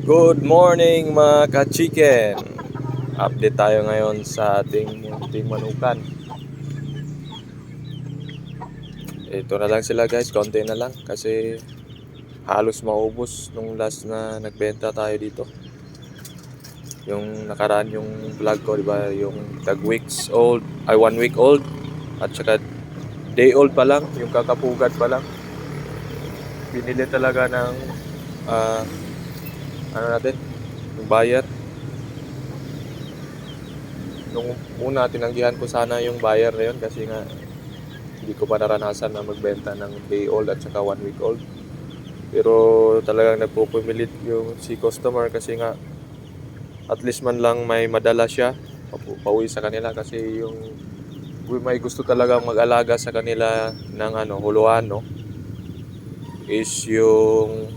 Good morning mga ka-chicken. Update tayo ngayon sa ating munting manukan. Ito na lang sila guys, konti na lang kasi halos maubos nung last na nagbenta tayo dito. Yung nakaraan yung vlog ko, di ba? Yung tag weeks old, ay 1 week old at saka day old pa lang, yung kakapugad pa lang. Binili talaga ng ano natin, yung buyer. Nung una, tinanggihan ko sana yung buyer na yun kasi nga hindi ko pa naranasan na magbenta ng day old at saka 1 week old. Pero talagang nagpupumilit yung si customer kasi nga at least man lang may madala siya pauwi sa kanila kasi yung may gusto talagang mag-alaga sa kanila ng huluan, no, is yung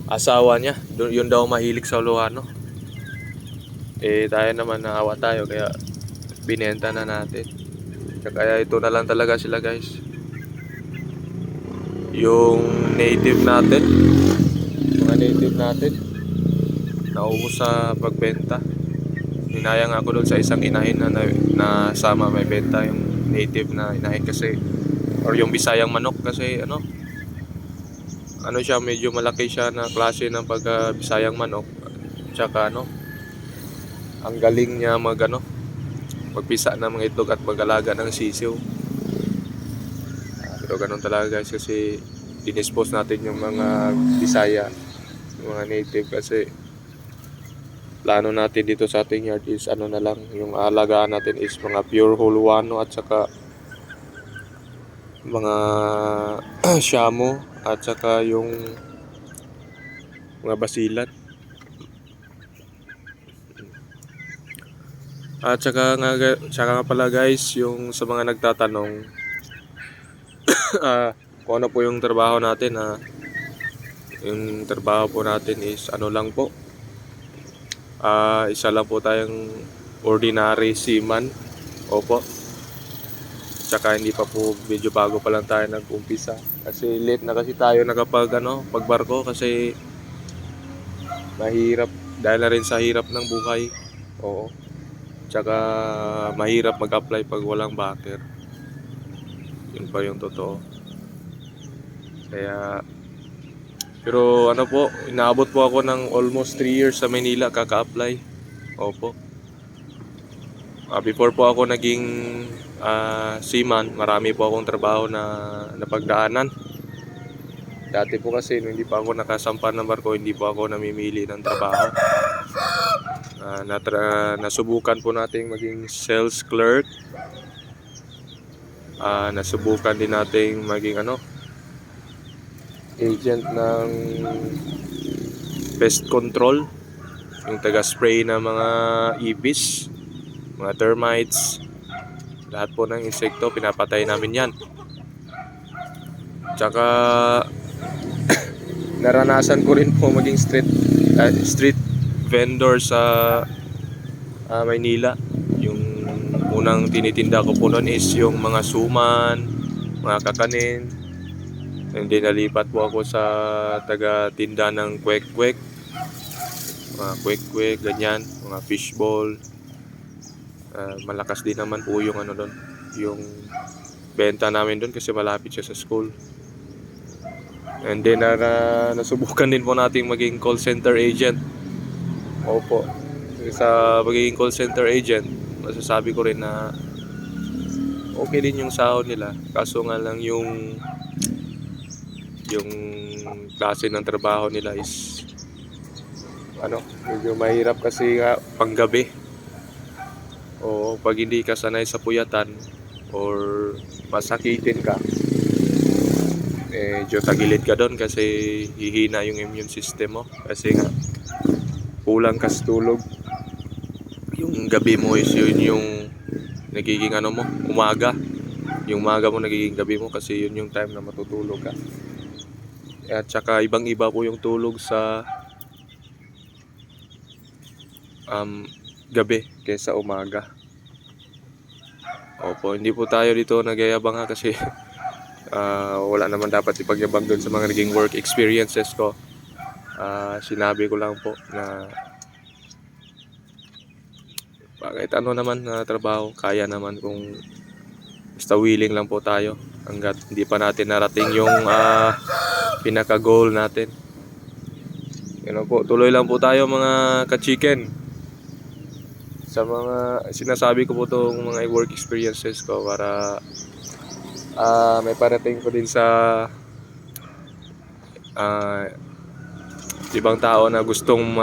asawa niya. Yun daw mahilig sa huluan, no. Tayo naman naawa tayo kaya binenta na natin. Kaya ito na lang talaga sila guys. Yung native natin, mga native natin, naubos sa pagbenta. Hinayang ako doon sa isang inahin na sama may benta yung native na inahin kasi, or yung Bisayang manok kasi ano siya, medyo malaki siya na klase ng pagka Bisayang manok. Tsaka ang galing niya magpisa ng mga itlog at mag-alaga ng sisiw. Pero ganun talaga guys kasi dinispose natin yung mga Bisaya, yung mga native kasi plano natin dito sa ating yard is na lang, yung alagaan natin is mga pure huluano at saka mga shamo at saka yung mga basilan. At saka nga pala guys, yung sa mga nagtatanong kung ano po yung trabaho natin, yung trabaho po natin is lang po, isa lang po tayong ordinary seaman. Opo. Tsaka hindi pa po, medyo bago pa lang tayo nag-umpisa kasi late na kasi tayo pagbarko kasi mahirap dahil na rin sa hirap ng buhay. Oo. Tsaka mahirap mag-apply pag walang backer. Yun pa yung totoo. Kaya pero inaabot po ako ng almost 3 years sa Manila kaka-apply. Opo. Before po ako naging seaman, marami po akong trabaho na napagdaanan. Dati po kasi nung hindi pa ako nakasampan ng barko, hindi po ako namimili ng trabaho. Nasubukan po nating maging sales clerk. Nasubukan din nating maging agent ng pest control, yung taga-spray ng mga ibis, mga termites, lahat po ng insekto pinapatay namin yan. Tsaka naranasan ko rin po maging street vendor sa Maynila. Yung unang tinitinda ko po noon is yung mga suman, mga kakanin. And then nalipat po ako sa taga-tinda ng kwek-kwek, mga kwek-kwek, ganyan, mga fishball. Malakas din naman po yung doon, yung benta namin doon kasi malapit siya sa school. And then nasubukan din po nating maging call center agent. Opo. Sa magiging call center agent, masasabi ko rin na okay din yung sahod nila. Kaso nga lang yung klase ng trabaho nila is medyo mahirap kasi panggabi. O pag hindi ka sanay sa puyatan or masakitin ka, medyo tagilid ka doon kasi hihina yung immune system mo kasi nga kulang ka sa tulog. Yung gabi mo is yun yung nagiging mo, umaga. Yung umaga mo nagiging gabi mo kasi yun yung time na matutulog ka. At saka ibang iba po yung tulog sa gabi kaysa umaga. Opo, hindi po tayo dito nagyayabang kasi wala naman dapat ipagyabang doon sa mga naging work experiences ko. Sinabi ko lang po na kahit ano naman na trabaho, kaya naman kung basta willing lang po tayo hanggat hindi pa natin narating yung pinaka-goal natin. Yun po, tuloy lang po tayo mga ka-chicken. Sa mga sinasabi ko po itong mga work experiences ko para may parating ko din sa ibang tao na gustong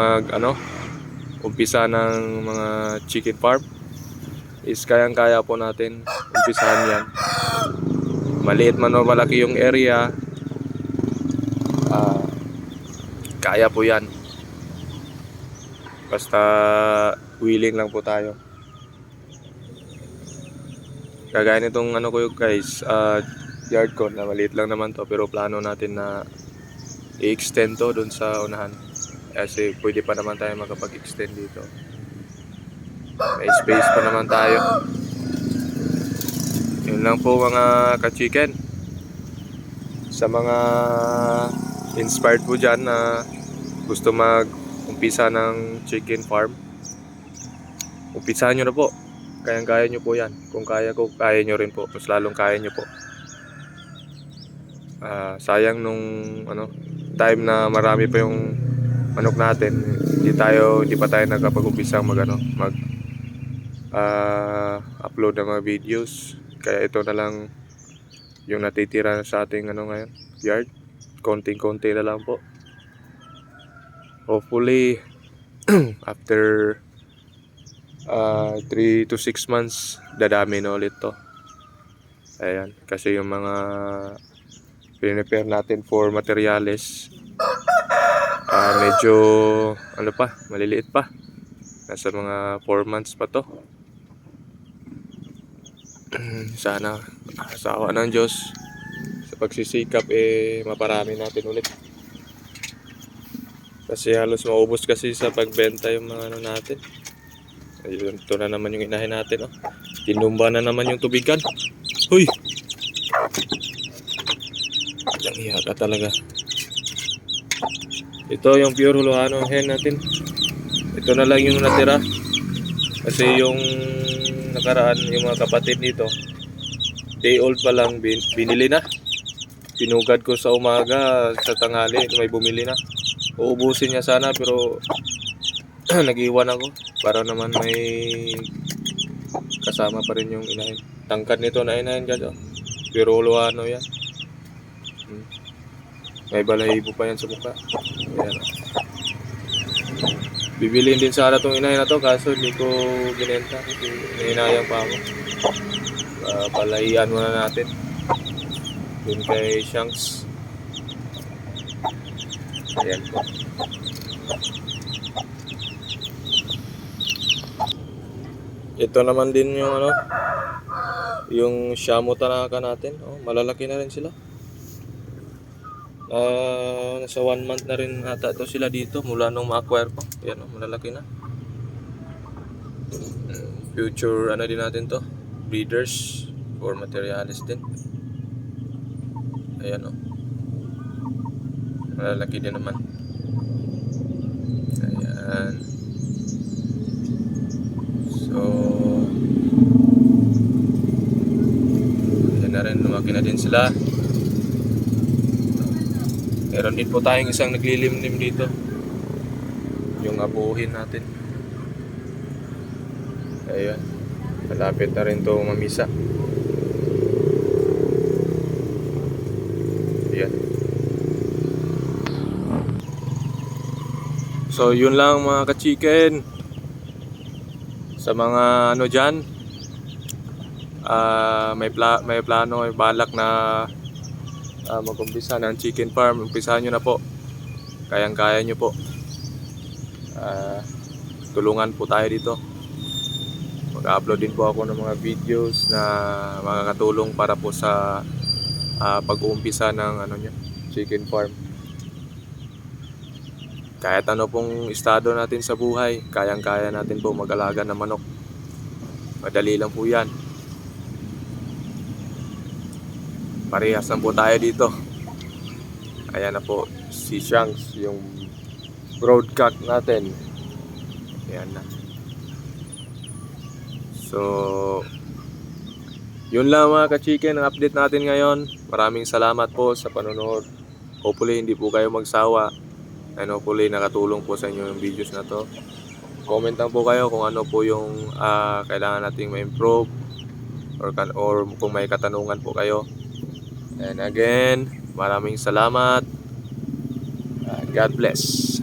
umpisa ng mga chicken farm is kayang-kaya po natin umpisahan yan. Maliit man o malaki yung area, kaya po yan. Basta willing lang po tayo. Kagaya nitong ko guys, yard ko na maliit lang naman to, pero plano natin na i-extend to dun sa unahan. Kasi pwede pa naman tayo makapag-extend dito. May space pa naman tayo. Yun lang po mga ka-chicken. Sa mga inspired po dyan na gusto mag-umpisa ng chicken farm, umpisahan nyo na po. Kayang-kaya nyo po yan. Kung kaya ko, kaya nyo rin po. Mas lalong kaya nyo po. Sayang nung time na marami pa yung manok natin, hindi pa tayo nakapag-umpisang upload ng mga videos. Kaya ito na lang yung natitira sa ating ngayon, yard. Konting-konti na lang po. Hopefully after 3 to 6 months dadami na ulit to. Ayan, kasi yung mga prepare natin for materials medyo maliliit pa. Nasa mga 4 months pa to. Sana sa awa ng Diyos, sa pagsisikap maparami natin ulit. Kasi halos maubos kasi sa pagbenta yung mga natin. Ayun, ito na naman yung inahin natin. Tinumba na naman yung tubigan. Huy! Ang iya ka talaga. Ito yung pure Huluano hen natin. Ito na lang yung natira. Kasi yung nakaraan, yung mga kapatid dito, day old pa lang binili na. Pinugad ko sa umaga, sa tanghali may bumili na. Uubusin niya sana pero nag-iwan ako para naman may kasama pa rin yung inahin. Tangkad nito na inahin guys. Pure Huluano yan. May balahibo pa yan sa mukha. Ayan. Bibiliin din sana itong inahin na to, kaso hindi ko binenta kasi nahinayang pa ako. Palahian muna natin dun kay Shanks. Ayan po. Ito naman din yung yung Shamu Tanaka natin. Malalaki na rin sila. Nasa 1 month na rin ata to sila dito mula nung ma-acquire ko. Ayan, malalaki na. Future din natin to, breeders or materials din. Ayan malalaki din naman. Ayan. So ayan na rin, lumaki na din sila. Meron din po tayong isang naglilimlim dito, yung abuhin natin. Ayan, malapit na rin to mamisa. Ayan. So yun lang mga ka-chicken. Sa mga dyan, may plano, may balak na mag-umpisa ng chicken farm, umpisahan nyo na po. Kayang-kaya nyo po. Tulungan po tayo dito. Mag-upload din po ako ng mga videos na makakatulong para po sa pag-uumpisa ng chicken farm. Kahit ano pong estado natin sa buhay, kayang-kaya natin po mag-alaga ng manok. Madali lang po yan. Parehas lang po tayo dito. Ayan na po si Shanks, yung broadcock natin. Ayan na. So, yun lang mga ka-chicken ang update natin ngayon. Maraming salamat po sa panonood. Hopefully hindi po kayo magsawa. And hopefully nakatulong po sa inyo yung videos na to. Comment lang po kayo kung ano po yung kailangan nating ma-improve or kung may katanungan po kayo. And again, maraming salamat. God bless.